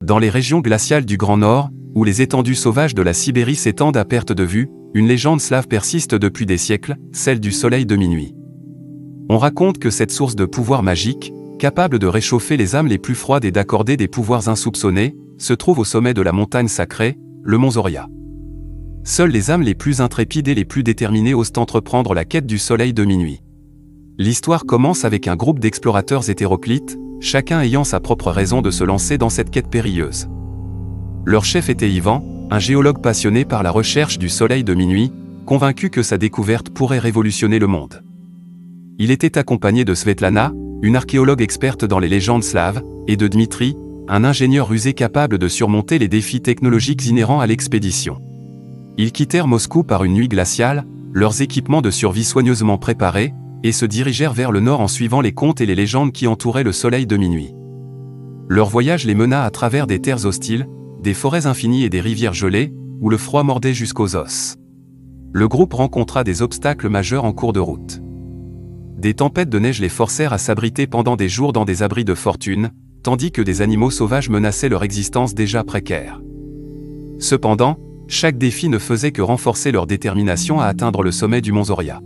Dans les régions glaciales du Grand Nord, où les étendues sauvages de la Sibérie s'étendent à perte de vue, une légende slave persiste depuis des siècles, celle du soleil de minuit. On raconte que cette source de pouvoir magique, capable de réchauffer les âmes les plus froides et d'accorder des pouvoirs insoupçonnés, se trouve au sommet de la montagne sacrée, le mont Zoria. Seules les âmes les plus intrépides et les plus déterminées osent entreprendre la quête du soleil de minuit. L'histoire commence avec un groupe d'explorateurs hétéroclites, chacun ayant sa propre raison de se lancer dans cette quête périlleuse. Leur chef était Ivan, un géologue passionné par la recherche du soleil de minuit, convaincu que sa découverte pourrait révolutionner le monde. Il était accompagné de Svetlana, une archéologue experte dans les légendes slaves, et de Dmitri, un ingénieur rusé capable de surmonter les défis technologiques inhérents à l'expédition. Ils quittèrent Moscou par une nuit glaciale, leurs équipements de survie soigneusement préparés, et se dirigèrent vers le nord en suivant les contes et les légendes qui entouraient le soleil de minuit. Leur voyage les mena à travers des terres hostiles, des forêts infinies et des rivières gelées, où le froid mordait jusqu'aux os. Le groupe rencontra des obstacles majeurs en cours de route. Des tempêtes de neige les forcèrent à s'abriter pendant des jours dans des abris de fortune, tandis que des animaux sauvages menaçaient leur existence déjà précaire. Cependant, chaque défi ne faisait que renforcer leur détermination à atteindre le sommet du mont Zoria.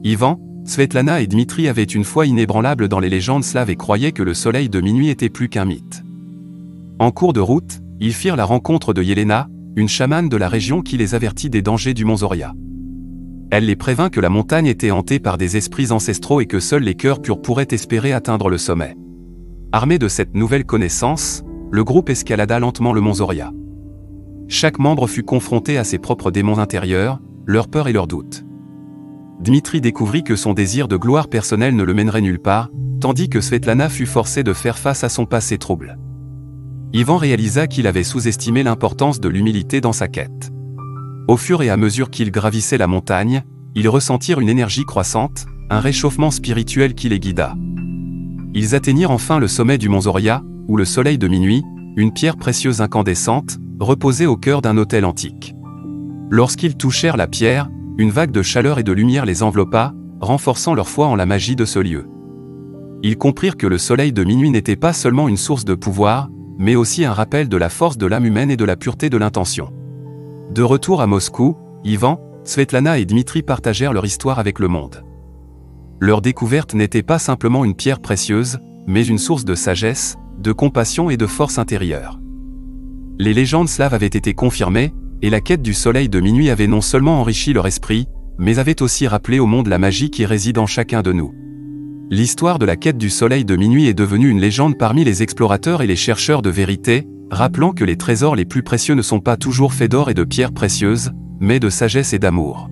Ivan, Svetlana et Dmitri avaient une foi inébranlable dans les légendes slaves et croyaient que le soleil de minuit était plus qu'un mythe. En cours de route, ils firent la rencontre de Yelena, une chamane de la région qui les avertit des dangers du mont Zoria. Elle les prévint que la montagne était hantée par des esprits ancestraux et que seuls les cœurs purs pourraient espérer atteindre le sommet. Armé de cette nouvelle connaissance, le groupe escalada lentement le mont Zoria. Chaque membre fut confronté à ses propres démons intérieurs, leurs peurs et leurs doutes. Dmitri découvrit que son désir de gloire personnelle ne le mènerait nulle part, tandis que Svetlana fut forcée de faire face à son passé trouble. Ivan réalisa qu'il avait sous-estimé l'importance de l'humilité dans sa quête. Au fur et à mesure qu'ils gravissaient la montagne, ils ressentirent une énergie croissante, un réchauffement spirituel qui les guida. Ils atteignirent enfin le sommet du mont Zoria, où le soleil de minuit, une pierre précieuse incandescente, reposait au cœur d'un autel antique. Lorsqu'ils touchèrent la pierre, une vague de chaleur et de lumière les enveloppa, renforçant leur foi en la magie de ce lieu. Ils comprirent que le soleil de minuit n'était pas seulement une source de pouvoir, mais aussi un rappel de la force de l'âme humaine et de la pureté de l'intention. De retour à Moscou, Ivan, Svetlana et Dmitri partagèrent leur histoire avec le monde. Leur découverte n'était pas simplement une pierre précieuse, mais une source de sagesse, de compassion et de force intérieure. Les légendes slaves avaient été confirmées, et la quête du soleil de minuit avait non seulement enrichi leur esprit, mais avait aussi rappelé au monde la magie qui réside en chacun de nous. L'histoire de la quête du soleil de minuit est devenue une légende parmi les explorateurs et les chercheurs de vérité, rappelant que les trésors les plus précieux ne sont pas toujours faits d'or et de pierres précieuses, mais de sagesse et d'amour.